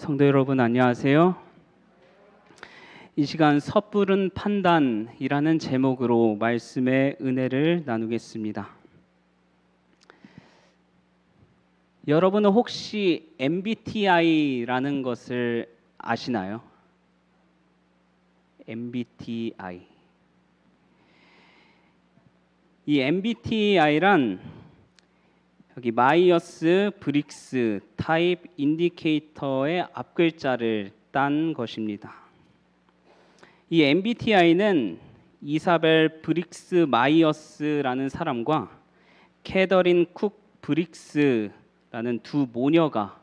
성도 여러분 안녕하세요. 이 시간 섣부른 판단이라는 제목으로 말씀의 은혜를 나누겠습니다. 여러분은 혹시 MBTI라는 것을 아시나요? MBTI. 이 MBTI란 여기 마이어스 브릭스 타입 인디케이터의 앞글자를 딴 것입니다. 이 MBTI는 이사벨 브릭스 마이어스라는 사람과 캐더린 쿡 브릭스라는 두 모녀가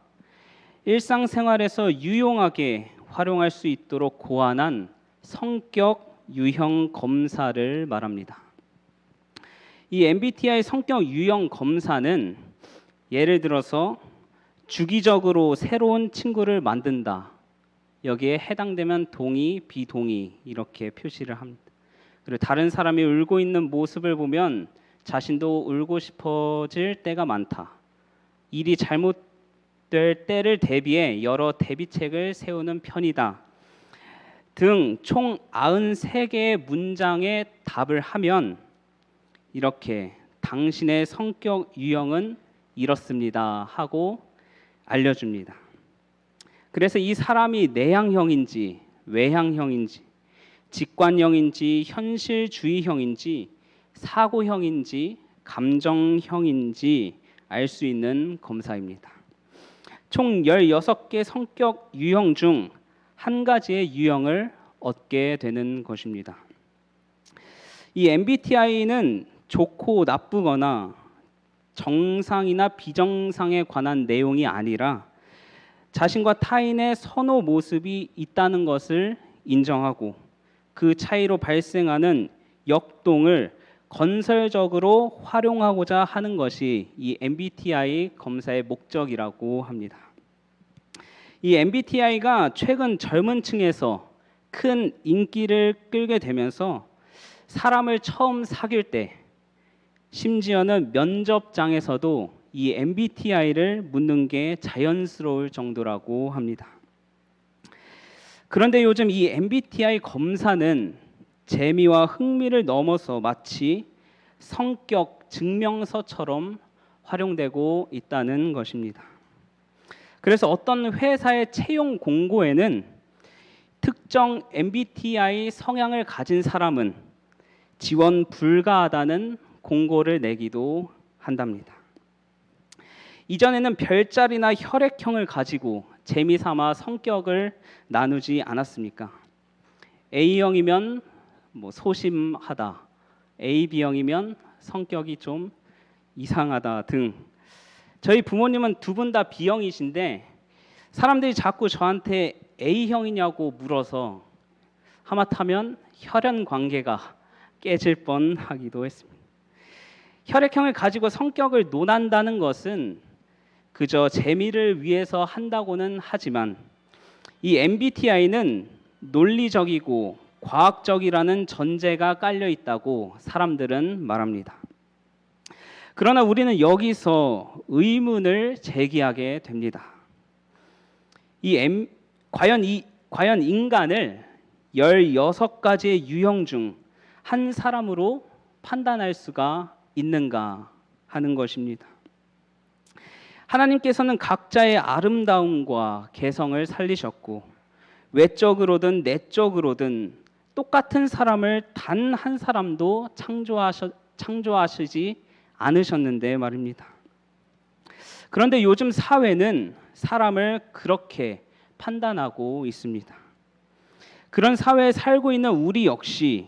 일상생활에서 유용하게 활용할 수 있도록 고안한 성격 유형 검사를 말합니다. 이 MBTI 성격 유형 검사는 예를 들어서 주기적으로 새로운 친구를 만든다. 여기에 해당되면 동의, 비동의 이렇게 표시를 합니다. 그리고 다른 사람이 울고 있는 모습을 보면 자신도 울고 싶어질 때가 많다. 일이 잘못될 때를 대비해 여러 대비책을 세우는 편이다. 등 총 93개의 문장에 답을 하면 이렇게 당신의 성격 유형은 이렇습니다 하고 알려줍니다. 그래서 이 사람이 내향형인지 외향형인지 직관형인지 현실주의형인지 사고형인지 감정형인지 알 수 있는 검사입니다. 총 16개 성격 유형 중 한 가지의 유형을 얻게 되는 것입니다. 이 MBTI는 좋고 나쁘거나 정상이나 비정상에 관한 내용이 아니라 자신과 타인의 선호 모습이 있다는 것을 인정하고 그 차이로 발생하는 역동을 건설적으로 활용하고자 하는 것이 이 MBTI 검사의 목적이라고 합니다. 이 MBTI가 최근 젊은 층에서 큰 인기를 끌게 되면서 사람을 처음 사귈 때 심지어는 면접장에서도 이 MBTI를 묻는 게 자연스러울 정도라고 합니다. 그런데 요즘 이 MBTI 검사는 재미와 흥미를 넘어서 마치 성격 증명서처럼 활용되고 있다는 것입니다. 그래서 어떤 회사의 채용 공고에는 특정 MBTI 성향을 가진 사람은 지원 불가하다는 공고를 내기도 한답니다. 이전에는 별자리나 혈액형을 가지고 재미삼아 성격을 나누지 않았습니까? A형이면 소심하다, AB형이면 성격이 좀 이상하다 등. 저희 부모님은 두 분 다 B형이신데 사람들이 자꾸 저한테 A형이냐고 물어서 하마터면 혈연 관계가 깨질 뻔하기도 했습니다. 혈액형을 가지고 성격을 논한다는 것은 그저 재미를 위해서 한다고는 하지만 이 MBTI는 논리적이고 과학적이라는 전제가 깔려 있다고 사람들은 말합니다. 그러나 우리는 여기서 의문을 제기하게 됩니다. 과연 인간을 16가지의 유형 중 한 사람으로 판단할 수가 있는가 하는 것입니다. 하나님께서는 각자의 아름다움과 개성을 살리셨고 외적으로든 내적으로든 똑같은 사람을 단 한 사람도 창조하시지 않으셨는데 말입니다. 그런데 요즘 사회는 사람을 그렇게 판단하고 있습니다. 그런 사회에 살고 있는 우리 역시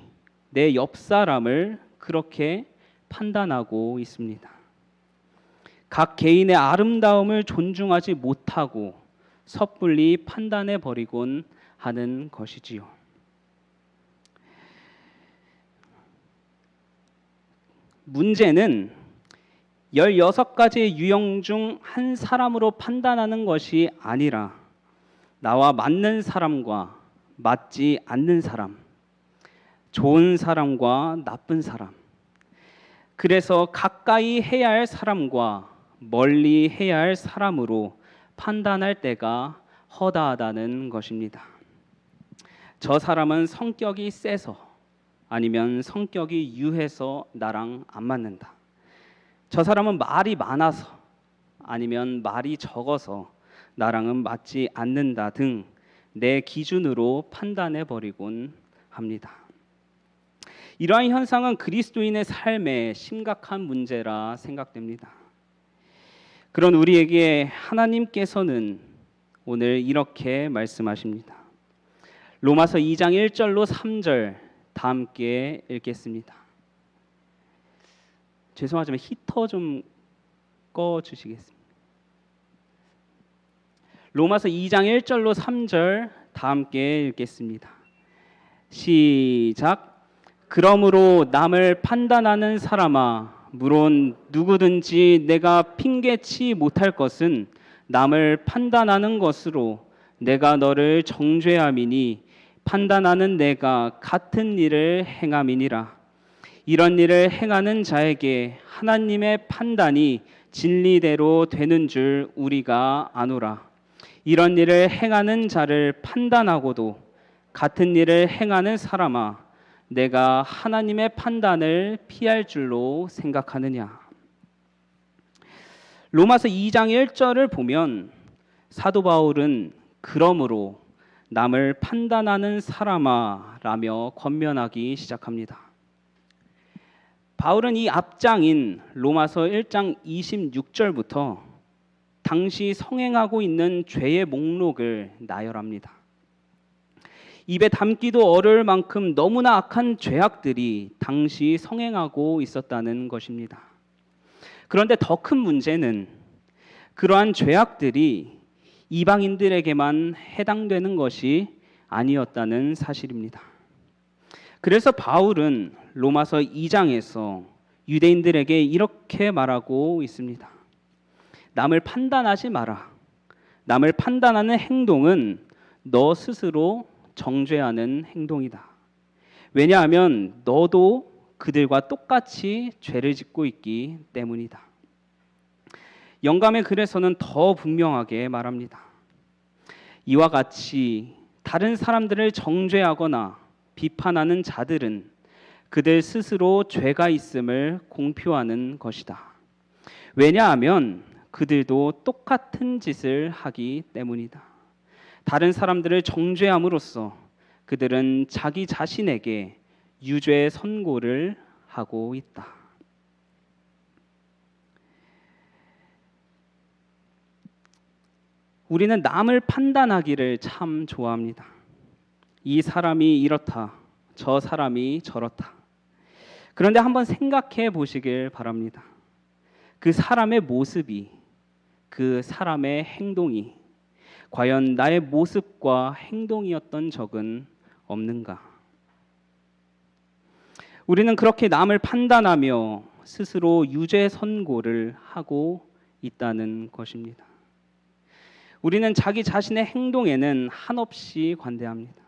내 옆 사람을 그렇게 판단하고 있습니다. 각 개인의 아름다움을 존중하지 못하고 섣불리 판단해 버리곤 하는 것이지요. 문제는 16가지의 유형 중 한 사람으로 판단하는 것이 아니라 나와 맞는 사람과 맞지 않는 사람, 좋은 사람과 나쁜 사람, 그래서 가까이 해야 할 사람과 멀리 해야 할 사람으로 판단할 때가 허다하다는 것입니다. 저 사람은 성격이 세서 아니면 성격이 유해서 나랑 안 맞는다. 저 사람은 말이 많아서 아니면 말이 적어서 나랑은 맞지 않는다 등 내 기준으로 판단해 버리곤 합니다. 이러한 현상은 그리스도인의 삶에 심각한 문제라 생각됩니다. 그런 우리에게 하나님께서는 오늘 이렇게 말씀하십니다. 로마서 2장 1절로 3절 다 함께 읽겠습니다. 죄송하지만 히터 좀 꺼주시겠습니다. 로마서 2장 1절로 3절 다 함께 읽겠습니다. 시작. 그러므로 남을 판단하는 사람아, 물론 누구든지 내가 핑계치 못할 것은 남을 판단하는 것으로 내가 너를 정죄함이니 판단하는 내가 같은 일을 행함이니라. 이런 일을 행하는 자에게 하나님의 판단이 진리대로 되는 줄 우리가 아노라. 이런 일을 행하는 자를 판단하고도 같은 일을 행하는 사람아, 내가 하나님의 판단을 피할 줄로 생각하느냐. 로마서 2장 1절을 보면 사도 바울은 그러므로 남을 판단하는 사람아 라며 권면하기 시작합니다. 바울은 이 앞장인 로마서 1장 26절부터 당시 성행하고 있는 죄의 목록을 나열합니다. 입에 담기도 어려울 만큼 너무나 악한 죄악들이 당시 성행하고 있었다는 것입니다. 그런데 더 큰 문제는 그러한 죄악들이 이방인들에게만 해당되는 것이 아니었다는 사실입니다. 그래서 바울은 로마서 2장에서 유대인들에게 이렇게 말하고 있습니다. 남을 판단하지 마라. 남을 판단하는 행동은 너 스스로 정죄하는 행동이다. 왜냐하면 너도 그들과 똑같이 죄를 짓고 있기 때문이다. 영감의 글에서는 더 분명하게 말합니다. 이와 같이 다른 사람들을 정죄하거나 비판하는 자들은 그들 스스로 죄가 있음을 공표하는 것이다. 왜냐하면 그들도 똑같은 짓을 하기 때문이다. 다른 사람들을 정죄함으로써 그들은 자기 자신에게 유죄 선고를 하고 있다. 우리는 남을 판단하기를 참 좋아합니다. 이 사람이 이렇다, 저 사람이 저렇다. 그런데 한번 생각해 보시길 바랍니다. 그 사람의 모습이, 그 사람의 행동이 과연 나의 모습과 행동이었던 적은 없는가? 우리는 그렇게 남을 판단하며 스스로 유죄 선고를 하고 있다는 것입니다. 우리는 자기 자신의 행동에는 한없이 관대합니다.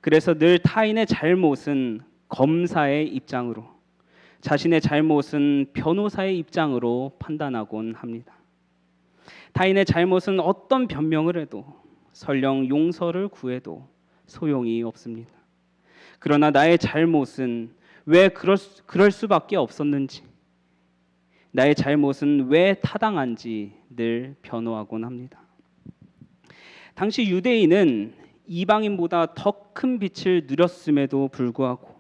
그래서 늘 타인의 잘못은 검사의 입장으로, 자신의 잘못은 변호사의 입장으로 판단하곤 합니다. 타인의 잘못은 어떤 변명을 해도 설령 용서를 구해도 소용이 없습니다. 그러나 나의 잘못은 왜 그럴 수밖에 없었는지, 나의 잘못은 왜 타당한지 늘 변호하곤 합니다. 당시 유대인은 이방인보다 더 큰 빛을 누렸음에도 불구하고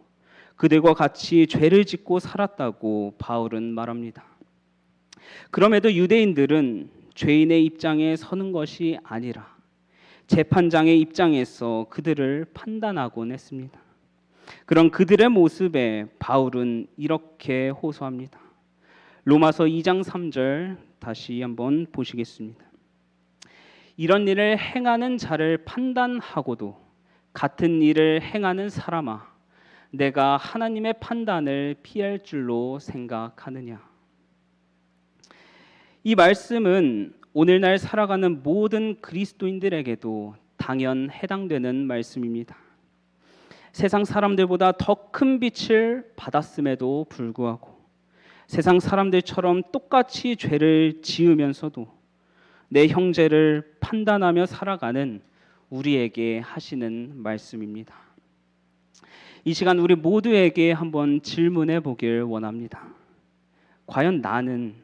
그들과 같이 죄를 짓고 살았다고 바울은 말합니다. 그럼에도 유대인들은 죄인의 입장에 서는 것이 아니라 재판장의 입장에서 그들을 판단하곤 했습니다. 그런 그들의 모습에 바울은 이렇게 호소합니다. 로마서 2장 3절 다시 한번 보시겠습니다. 이런 일을 행하는 자를 판단하고도 같은 일을 행하는 사람아, 내가 하나님의 판단을 피할 줄로 생각하느냐. 이 말씀은 오늘날 살아가는 모든 그리스도인들에게도 당연 해당되는 말씀입니다. 세상 사람들보다 더 큰 빛을 받았음에도 불구하고 세상 사람들처럼 똑같이 죄를 지으면서도 내 형제를 판단하며 살아가는 우리에게 하시는 말씀입니다. 이 시간 우리 모두에게 한번 질문해 보길 원합니다. 과연 나는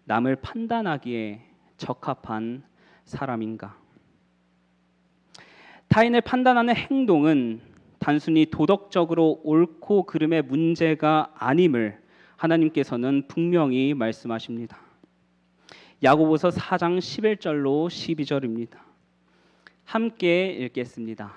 남을 판단하기에 적합한 사람인가? 타인을 판단하는 행동은 단순히 도덕적으로 옳고 그름의 문제가 아님을 하나님께서는 분명히 말씀하십니다. 야고보서 4장 11절로 12절입니다. 함께 읽겠습니다.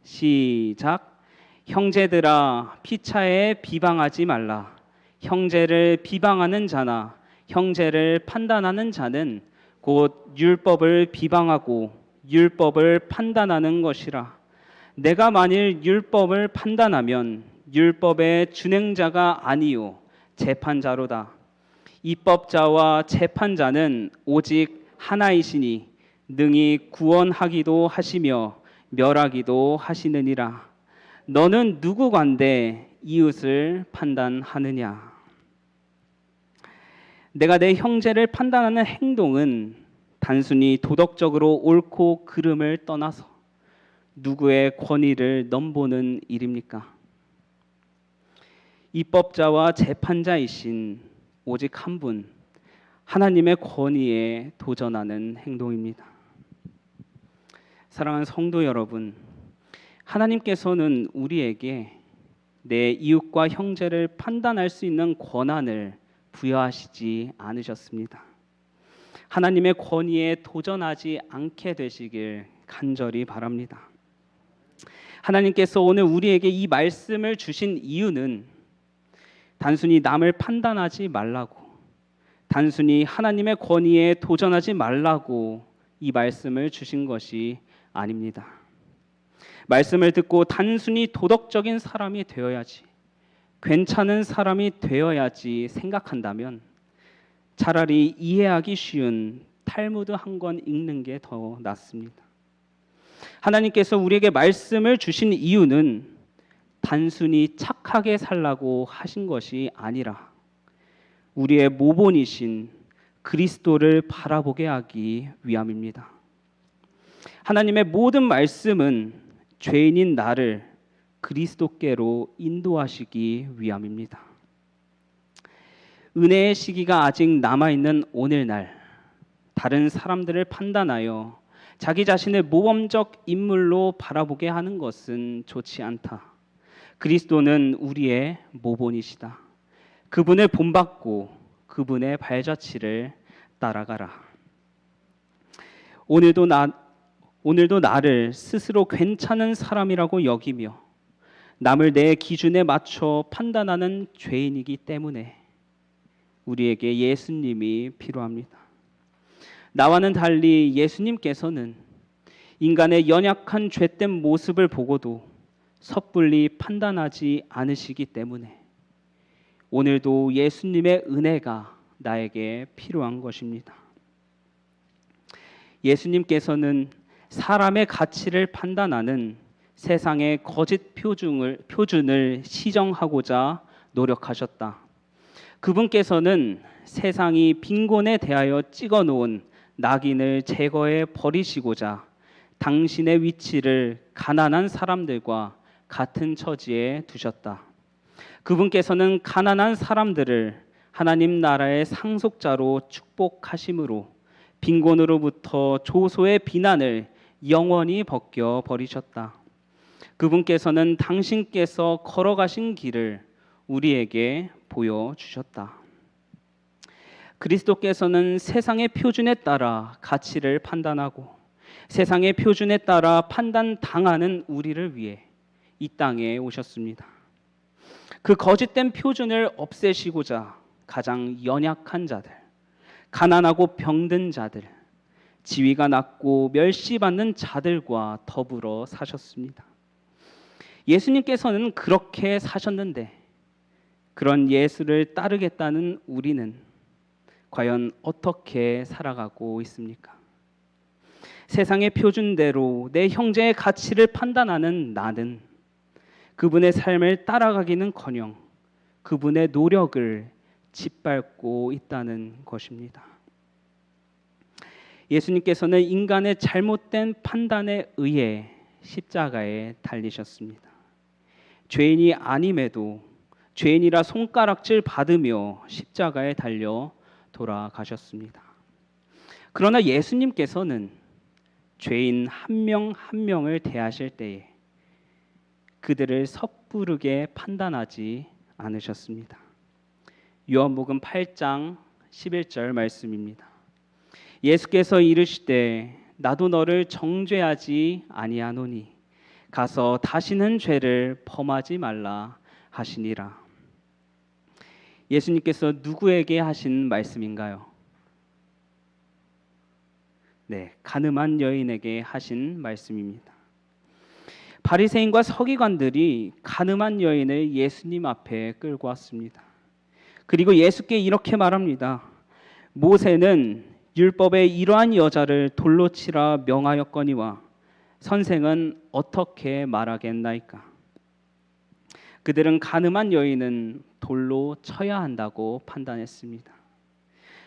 시작. 형제들아, 피차에 비방하지 말라. 형제를 비방하는 자나 형제를 판단하는 자는 곧 율법을 비방하고 율법을 판단하는 것이라. 내가 만일 율법을 판단하면 율법의 준행자가 아니요 재판자로다. 입법자와 재판자는 오직 하나이시니 능히 구원하기도 하시며 멸하기도 하시느니라. 너는 누구간데 이웃을 판단하느냐? 내가 내 형제를 판단하는 행동은 단순히 도덕적으로 옳고 그름을 떠나서 누구의 권위를 넘보는 일입니까? 입법자와 재판자이신 오직 한 분, 하나님의 권위에 도전하는 행동입니다. 사랑하는 성도 여러분, 하나님께서는 우리에게 내 이웃과 형제를 판단할 수 있는 권한을 부여하시지 않으셨습니다. 하나님의 권위에 도전하지 않게 되시길 간절히 바랍니다. 하나님께서 오늘 우리에게 이 말씀을 주신 이유는 단순히 남을 판단하지 말라고, 단순히 하나님의 권위에 도전하지 말라고 이 말씀을 주신 것이 아닙니다. 말씀을 듣고 단순히 도덕적인 사람이 되어야지, 괜찮은 사람이 되어야지 생각한다면 차라리 이해하기 쉬운 탈무드 한 권 읽는 게 더 낫습니다. 하나님께서 우리에게 말씀을 주신 이유는 단순히 착하게 살라고 하신 것이 아니라 우리의 모본이신 그리스도를 바라보게 하기 위함입니다. 하나님의 모든 말씀은 죄인인 나를 그리스도께로 인도하시기 위함입니다. 은혜의 시기가 아직 남아있는 오늘날 다른 사람들을 판단하여 자기 자신을 모범적 인물로 바라보게 하는 것은 좋지 않다. 그리스도는 우리의 모본이시다. 그분을 본받고 그분의 발자취를 따라가라. 오늘도 나를 스스로 괜찮은 사람이라고 여기며 남을 내 기준에 맞춰 판단하는 죄인이기 때문에 우리에게 예수님이 필요합니다. 나와는 달리 예수님께서는 인간의 연약한 죄된 모습을 보고도 섣불리 판단하지 않으시기 때문에 오늘도 예수님의 은혜가 나에게 필요한 것입니다. 예수님께서는 사람의 가치를 판단하는 세상의 거짓 표준을 시정하고자 노력하셨다. 그분께서는 세상이 빈곤에 대하여 찍어놓은 낙인을 제거해 버리시고자 당신의 위치를 가난한 사람들과 같은 처지에 두셨다. 그분께서는 가난한 사람들을 하나님 나라의 상속자로 축복하심으로 빈곤으로부터 조소의 비난을 영원히 벗겨 버리셨다. 그분께서는 당신께서 걸어가신 길을 우리에게 보여주셨다. 그리스도께서는 세상의 표준에 따라 가치를 판단하고 세상의 표준에 따라 판단당하는 우리를 위해 이 땅에 오셨습니다. 그 거짓된 표준을 없애시고자 가장 연약한 자들, 가난하고 병든 자들, 지위가 낮고 멸시받는 자들과 더불어 사셨습니다. 예수님께서는 그렇게 사셨는데 그런 예수를 따르겠다는 우리는 과연 어떻게 살아가고 있습니까? 세상의 표준대로 내 형제의 가치를 판단하는 나는 그분의 삶을 따라가기는커녕 그분의 노력을 짓밟고 있다는 것입니다. 예수님께서는 인간의 잘못된 판단에 의해 십자가에 달리셨습니다. 죄인이 아님에도 죄인이라 손가락질 받으며 십자가에 달려 돌아가셨습니다. 그러나 예수님께서는 죄인 한 명 한 명을 대하실 때에 그들을 섣부르게 판단하지 않으셨습니다. 요한복음 8장 11절 말씀입니다. 예수께서 이르시되 나도 너를 정죄하지 아니하노니 가서 다시는 죄를 범하지 말라 하시니라. 예수님께서 누구에게 하신 말씀인가요? 네, 가늠한 여인에게 하신 말씀입니다. 바리새인과 서기관들이 가늠한 여인을 예수님 앞에 끌고 왔습니다. 그리고 예수께 이렇게 말합니다. 모세는 율법에 이러한 여자를 돌로 치라 명하였거니와 선생은 어떻게 말하겠나이까? 그들은 가늠한 여인은 돌로 쳐야 한다고 판단했습니다.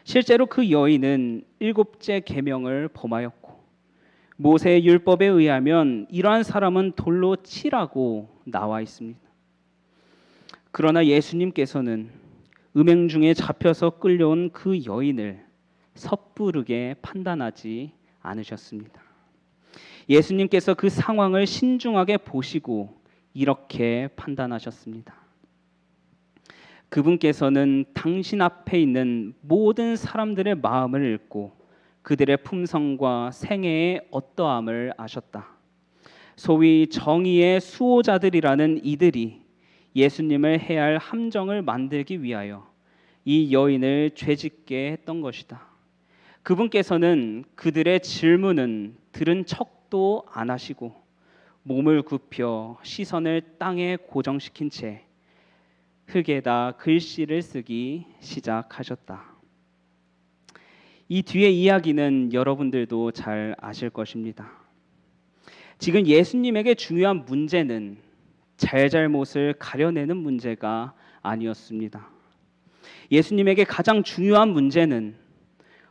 실제로 그 여인은 7째 계명을 범하였고 모세의 율법에 의하면 이러한 사람은 돌로 치라고 나와 있습니다. 그러나 예수님께서는 음행 중에 잡혀서 끌려온 그 여인을 섣부르게 판단하지 않으셨습니다. 예수님께서 그 상황을 신중하게 보시고 이렇게 판단하셨습니다. 그분께서는 당신 앞에 있는 모든 사람들의 마음을 읽고 그들의 품성과 생애의 어떠함을 아셨다. 소위 정의의 수호자들이라는 이들이 예수님을 해할 함정을 만들기 위하여 이 여인을 죄짓게 했던 것이다. 그분께서는 그들의 질문은 들은 척도 안 하시고 몸을 굽혀 시선을 땅에 고정시킨 채 흙에다 글씨를 쓰기 시작하셨다. 이 뒤의 이야기는 여러분들도 잘 아실 것입니다. 지금 예수님에게 중요한 문제는 잘잘못을 가려내는 문제가 아니었습니다. 예수님에게 가장 중요한 문제는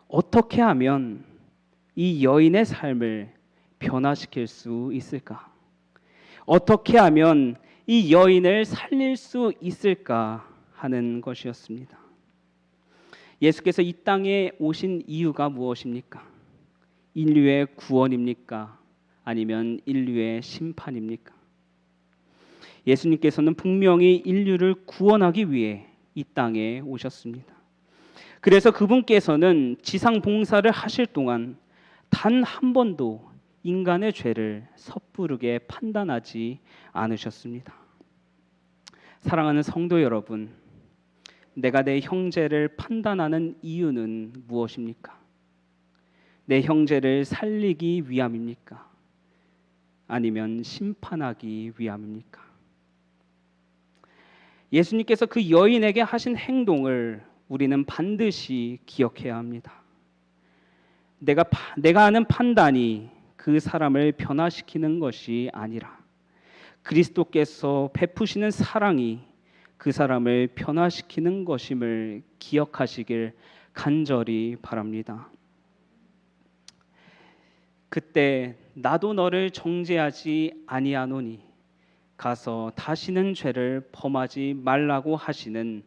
어떻게 하면 이 여인의 삶을 변화시킬 수 있을까? 어떻게 하면 이 여인을 살릴 수 있을까 하는 것이었습니다. 예수께서 이 땅에 오신 이유가 무엇입니까? 인류의 구원입니까? 아니면 인류의 심판입니까? 예수님께서는 분명히 인류를 구원하기 위해 이 땅에 오셨습니다. 그래서 그분께서는 지상 봉사를 하실 동안 단 한 번도 인간의 죄를 섣부르게 판단하지 않으셨습니다. 사랑하는 성도 여러분, 내가 내 형제를 판단하는 이유는 무엇입니까? 내 형제를 살리기 위함입니까? 아니면 심판하기 위함입니까? 예수님께서 그 여인에게 하신 행동을 우리는 반드시 기억해야 합니다. 내가 하는 판단이 그 사람을 변화시키는 것이 아니라 그리스도께서 베푸시는 사랑이 그 사람을 변화시키는 것임을 기억하시길 간절히 바랍니다. 그때 나도 너를 정죄하지 아니하노니 가서 다시는 죄를 범하지 말라고 하시는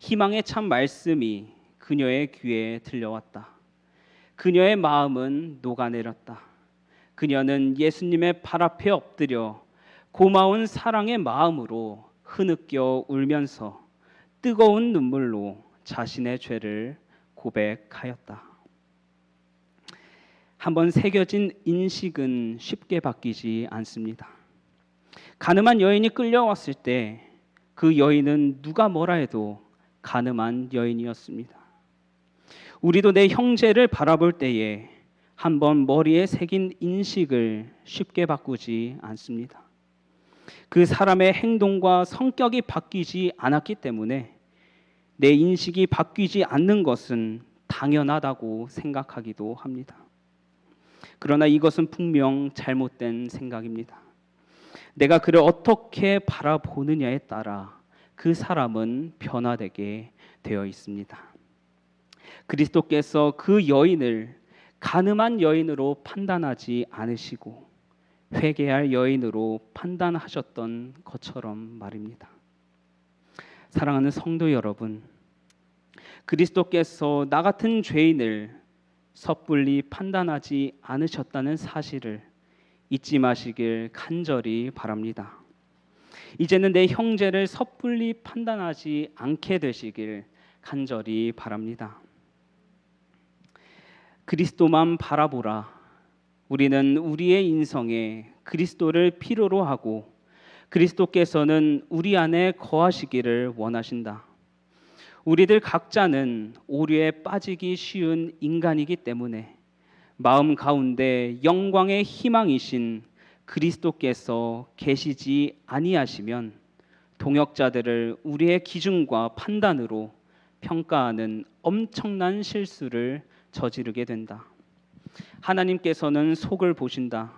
희망의 참 말씀이 그녀의 귀에 들려왔다. 그녀의 마음은 녹아내렸다. 그녀는 예수님의 발 앞에 엎드려 고마운 사랑의 마음으로 흐느껴 울면서 뜨거운 눈물로 자신의 죄를 고백하였다. 한번 새겨진 인식은 쉽게 바뀌지 않습니다. 가늠한 여인이 끌려왔을 때 그 여인은 누가 뭐라 해도 가늠한 여인이었습니다. 우리도 내 형제를 바라볼 때에 한번 머리에 새긴 인식을 쉽게 바꾸지 않습니다. 그 사람의 행동과 성격이 바뀌지 않았기 때문에 내 인식이 바뀌지 않는 것은 당연하다고 생각하기도 합니다. 그러나 이것은 분명 잘못된 생각입니다. 내가 그를 어떻게 바라보느냐에 따라 그 사람은 변화되게 되어 있습니다. 그리스도께서 그 여인을 간음한 여인으로 판단하지 않으시고 회개할 여인으로 판단하셨던 것처럼 말입니다. 사랑하는 성도 여러분, 그리스도께서 나 같은 죄인을 섣불리 판단하지 않으셨다는 사실을 잊지 마시길 간절히 바랍니다. 이제는 내 형제를 섣불리 판단하지 않게 되시길 간절히 바랍니다. 그리스도만 바라보라. 우리는 우리의 인성에 그리스도를 필요로 하고 그리스도께서는 우리 안에 거하시기를 원하신다. 우리들 각자는 오류에 빠지기 쉬운 인간이기 때문에 마음 가운데 영광의 희망이신 그리스도께서 계시지 아니하시면 동역자들을 우리의 기준과 판단으로 평가하는 엄청난 실수를 저지르게 된다. 하나님께서는 속을 보신다.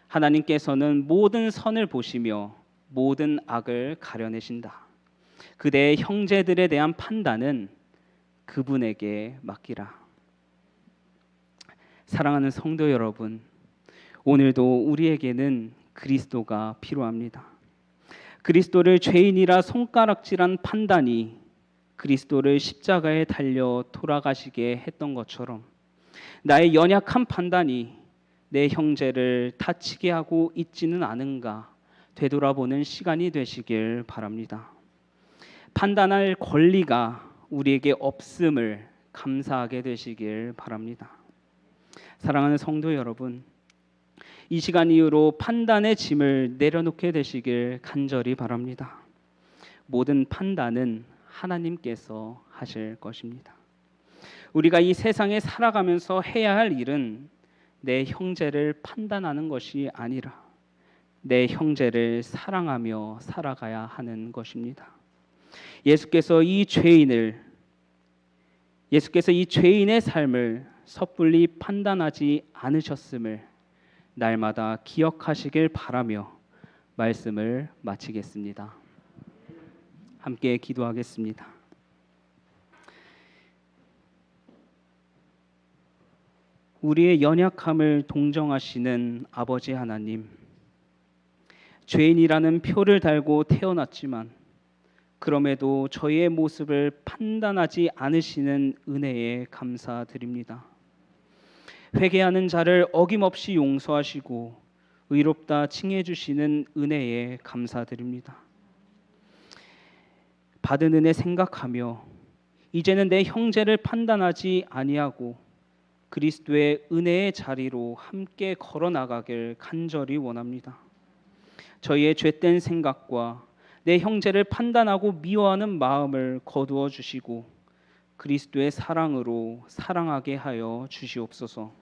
하나님께서는 모든 선을 보시며 모든 악을 가려내신다. 그대의 형제들에 대한 판단은 그분에게 맡기라. 사랑하는 성도 여러분, 오늘도 우리에게는 그리스도가 필요합니다. 그리스도를 죄인이라 손가락질한 판단이 그리스도를 십자가에 달려 돌아가시게 했던 것처럼 나의 연약한 판단이 내 형제를 다치게 하고 있지는 않은가 되돌아보는 시간이 되시길 바랍니다. 판단할 권리가 우리에게 없음을 감사하게 되시길 바랍니다. 사랑하는 성도 여러분, 이 시간 이후로 판단의 짐을 내려놓게 되시길 간절히 바랍니다. 모든 판단은 하나님께서 하실 것입니다. 우리가 이 세상에 살아가면서 해야 할 일은 내 형제를 판단하는 것이 아니라 내 형제를 사랑하며 살아가야 하는 것입니다. 예수께서 이 죄인의 삶을 섣불리 판단하지 않으셨음을 날마다 기억하시길 바라며 말씀을 마치겠습니다. 함께 기도하겠습니다. 우리의 연약함을 동정하시는 아버지 하나님, 죄인이라는 표를 달고 태어났지만 그럼에도 저희의 모습을 판단하지 않으시는 은혜에 감사드립니다. 회개하는 자를 어김없이 용서하시고 의롭다 칭해 주시는 은혜에 감사드립니다. 받은 은혜 생각하며 이제는 내 형제를 판단하지 아니하고 그리스도의 은혜의 자리로 함께 걸어 나가길 간절히 원합니다. 저희의 죄된 생각과 내 형제를 판단하고 미워하는 마음을 거두어 주시고 그리스도의 사랑으로 사랑하게 하여 주시옵소서.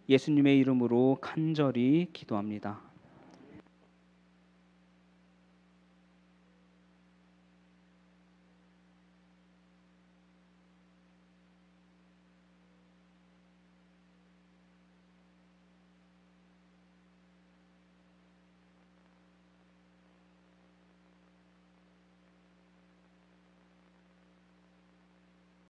예수님의 이름으로 간절히 기도합니다.